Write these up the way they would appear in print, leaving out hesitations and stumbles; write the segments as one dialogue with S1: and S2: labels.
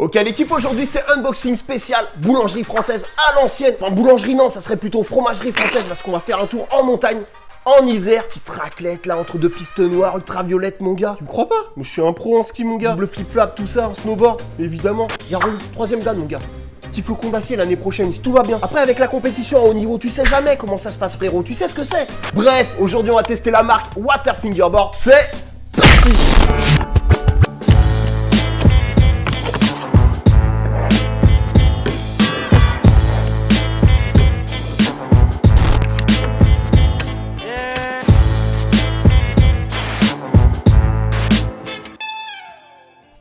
S1: Ok l'équipe, aujourd'hui c'est unboxing spécial boulangerie française à l'ancienne. Enfin boulangerie non, ça serait plutôt fromagerie française parce qu'on va faire un tour en montagne, en Isère. Petite raclette là entre deux pistes noires, ultraviolette mon gars. Tu me crois pas? Moi je suis un pro en ski mon gars. Double flip-flap, tout ça, en snowboard, évidemment. Garou, 3ème dan mon gars. Petit flocon d'acier l'année prochaine si tout va bien. Après avec la compétition à haut niveau, tu sais jamais comment ça se passe frérot, tu sais ce que c'est. Bref, aujourd'hui on va tester la marque Water Fingerboard, c'est parti.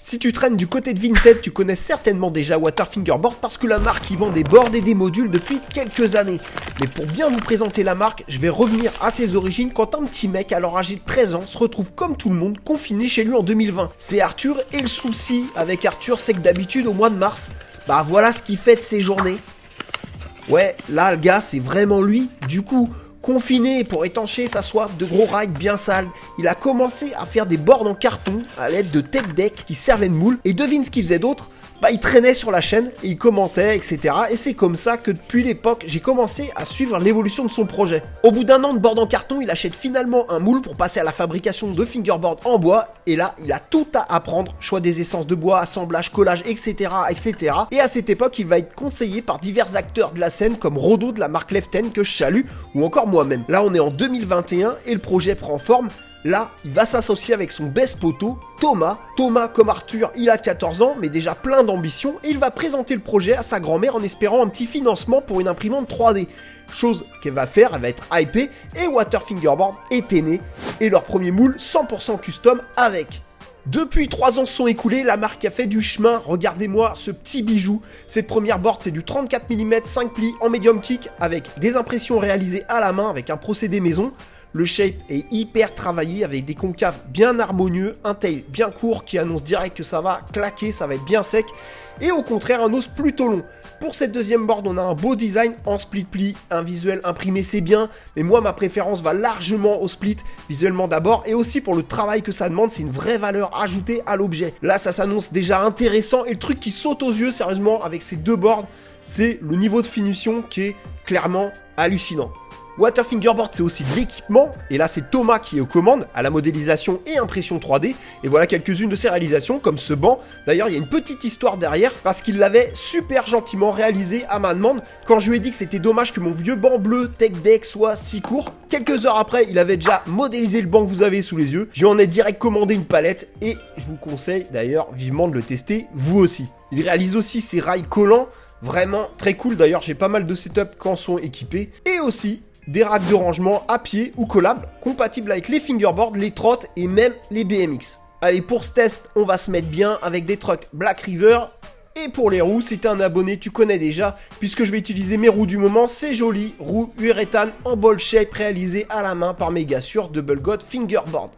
S1: Si tu traînes du côté de Vinted, tu connais certainement déjà Water Fingerboard parce que la marque y vend des boards et des modules depuis quelques années. Mais pour bien vous présenter la marque, je vais revenir à ses origines quand un petit mec alors âgé de 13 ans se retrouve comme tout le monde confiné chez lui en 2020. C'est Arthur et le souci avec Arthur c'est que d'habitude au mois de mars, bah voilà ce qu'il fait de ses journées. Ouais, là le gars c'est vraiment lui, du coup... Confiné pour étancher sa soif de gros rides bien sales, il a commencé à faire des boards en carton à l'aide de tech deck qui servaient de moule. Et devine ce qu'il faisait d'autre? Bah il traînait sur la chaîne, et il commentait, etc. Et c'est comme ça que depuis l'époque, j'ai commencé à suivre l'évolution de son projet. Au bout d'un an de board en carton, il achète finalement un moule pour passer à la fabrication de fingerboard en bois. Et là, il a tout à apprendre, choix des essences de bois, assemblage, collage, etc. etc. Et à cette époque, il va être conseillé par divers acteurs de la scène comme Rodo de la marque Leften que je salue, ou encore moi-même. Là, on est en 2021 et le projet prend forme. Là, il va s'associer avec son best poteau, Thomas. Thomas, comme Arthur, il a 14 ans, mais déjà plein d'ambition, et il va présenter le projet à sa grand-mère en espérant un petit financement pour une imprimante 3D. Chose qu'elle va faire, elle va être hypée, et Water Fingerboard était né, et leur premier moule 100% custom avec. Depuis 3 ans se sont écoulés, la marque a fait du chemin, regardez-moi ce petit bijou. Cette première board c'est du 34 mm 5 plis en medium kick avec des impressions réalisées à la main avec un procédé maison. Le shape est hyper travaillé avec des concaves bien harmonieux, un tail bien court qui annonce direct que ça va claquer, ça va être bien sec. Et au contraire un os plutôt long. Pour cette deuxième board on a un beau design en split pli, un visuel imprimé c'est bien, mais moi ma préférence va largement au split, visuellement d'abord, et aussi pour le travail que ça demande, c'est une vraie valeur ajoutée à l'objet. Là ça s'annonce déjà intéressant, et le truc qui saute aux yeux sérieusement avec ces deux boards, c'est le niveau de finition qui est clairement hallucinant. Water Fingerboard c'est aussi de l'équipement, et là c'est Thomas qui est aux commandes à la modélisation et impression 3D, et voilà quelques-unes de ses réalisations comme ce banc. D'ailleurs il y a une petite histoire derrière parce qu'il l'avait super gentiment réalisé à ma demande quand je lui ai dit que c'était dommage que mon vieux banc bleu tech deck soit si court. Quelques heures après il avait déjà modélisé le banc que vous avez sous les yeux, je lui en ai direct commandé une palette et je vous conseille d'ailleurs vivement de le tester vous aussi. Il réalise aussi ses rails collants, vraiment très cool, d'ailleurs j'ai pas mal de setups qui en sont équipés, et aussi des racks de rangement à pied ou collables, compatibles avec les fingerboards, les trottes et même les BMX. Allez, pour ce test, on va se mettre bien avec des trucks Black River. Et pour les roues, si t'es un abonné, tu connais déjà, puisque je vais utiliser mes roues du moment, c'est joli, roues uréthane en ball shape réalisées à la main par Megasure Double God Fingerboard.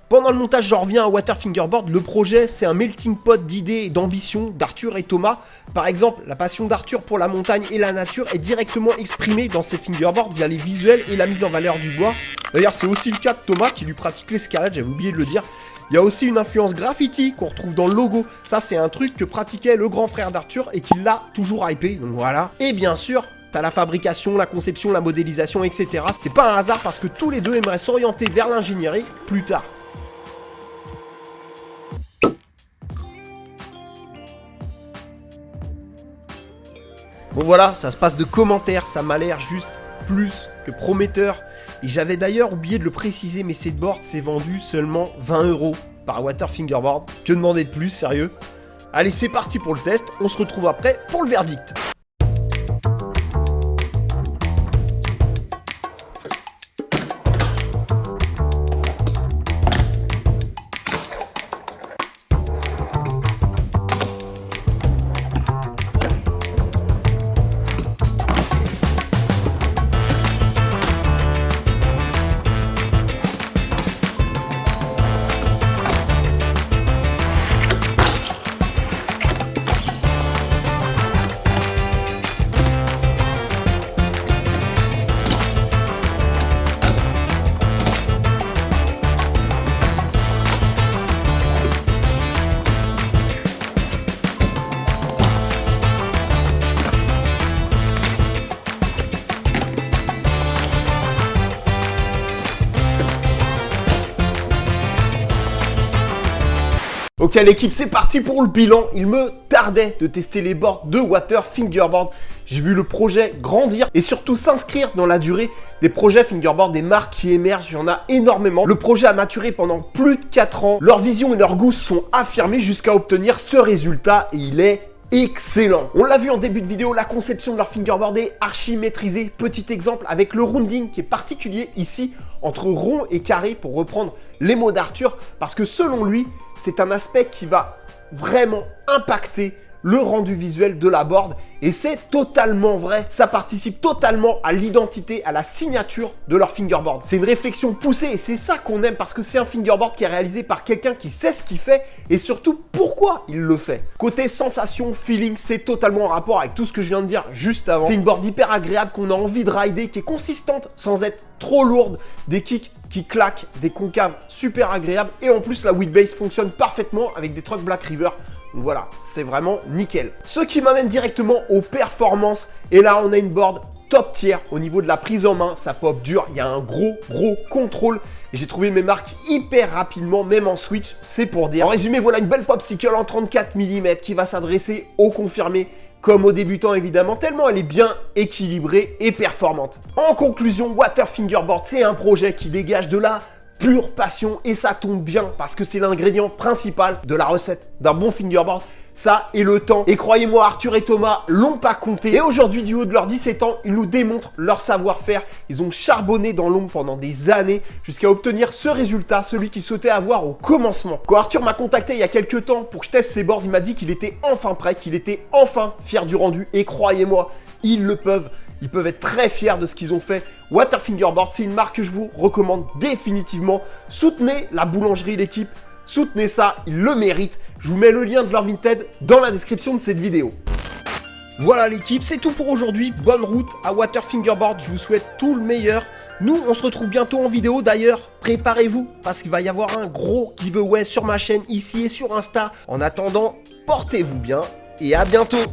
S1: Pendant le montage, j'en reviens à Water Fingerboard. Le projet, c'est un melting pot d'idées et d'ambitions d'Arthur et Thomas. Par exemple, la passion d'Arthur pour la montagne et la nature est directement exprimée dans ses fingerboards via les visuels et la mise en valeur du bois. D'ailleurs, c'est aussi le cas de Thomas qui lui pratique l'escalade, j'avais oublié de le dire. Il y a aussi une influence graffiti qu'on retrouve dans le logo. Ça, c'est un truc que pratiquait le grand frère d'Arthur et qui l'a toujours hypé, donc voilà. Et bien sûr, t'as la fabrication, la conception, la modélisation, etc. C'est pas un hasard parce que tous les deux aimeraient s'orienter vers l'ingénierie plus tard. Bon voilà, ça se passe de commentaires, ça m'a l'air juste plus que prometteur. Et j'avais d'ailleurs oublié de le préciser, mais cette board s'est vendue seulement 20 € par Water Fingerboard. Que demander de plus, sérieux? Allez, c'est parti pour le test, on se retrouve après pour le verdict. Ok l'équipe, c'est parti pour le bilan. Il me tardait de tester les boards de Water Fingerboard. J'ai vu le projet grandir et surtout s'inscrire dans la durée. Des projets fingerboard, des marques qui émergent, il y en a énormément. Le projet a maturé pendant plus de 4 ans. Leur vision et leur goût sont affirmés jusqu'à obtenir ce résultat et il est excellent. On l'a vu en début de vidéo, la conception de leur fingerboard est archi maîtrisée. Petit exemple avec le rounding qui est particulier ici entre rond et carré pour reprendre les mots d'Arthur parce que selon lui, c'est un aspect qui va vraiment impacter le rendu visuel de la board et c'est totalement vrai. Ça participe totalement à l'identité, à la signature de leur fingerboard. C'est une réflexion poussée et c'est ça qu'on aime parce que c'est un fingerboard qui est réalisé par quelqu'un qui sait ce qu'il fait et surtout pourquoi il le fait. Côté sensation, feeling, c'est totalement en rapport avec tout ce que je viens de dire juste avant. C'est une board hyper agréable qu'on a envie de rider, qui est consistante sans être trop lourde, des kicks qui claquent, des concaves super agréables et en plus la wheelbase fonctionne parfaitement avec des trucks Black River. Donc voilà, c'est vraiment nickel. Ce qui m'amène directement aux performances. Et là, on a une board top tier au niveau de la prise en main. Ça pop dur, il y a un gros contrôle. Et j'ai trouvé mes marques hyper rapidement, même en switch, c'est pour dire. En résumé, voilà une belle popsicle en 34 mm qui va s'adresser aux confirmés comme aux débutants évidemment, tellement elle est bien équilibrée et performante. En conclusion, Water Fingerboard, c'est un projet qui dégage de la pure passion et ça tombe bien parce que c'est l'ingrédient principal de la recette d'un bon fingerboard, ça et le temps. Et croyez-moi, Arthur et Thomas l'ont pas compté. Et aujourd'hui, du haut de leurs 17 ans, ils nous démontrent leur savoir-faire. Ils ont charbonné dans l'ombre pendant des années jusqu'à obtenir ce résultat, celui qu'ils souhaitaient avoir au commencement. Quand Arthur m'a contacté il y a quelques temps pour que je teste ses boards, il m'a dit qu'il était enfin prêt, qu'il était enfin fier du rendu. Et croyez-moi, ils le peuvent. Ils peuvent être très fiers de ce qu'ils ont fait. Water Fingerboard, c'est une marque que je vous recommande définitivement. Soutenez la boulangerie, l'équipe. Soutenez ça, ils le méritent. Je vous mets le lien de leur Vinted dans la description de cette vidéo. Voilà l'équipe, c'est tout pour aujourd'hui. Bonne route à Water Fingerboard. Je vous souhaite tout le meilleur. Nous, on se retrouve bientôt en vidéo. D'ailleurs, préparez-vous parce qu'il va y avoir un gros giveaway sur ma chaîne ici et sur Insta. En attendant, portez-vous bien et à bientôt.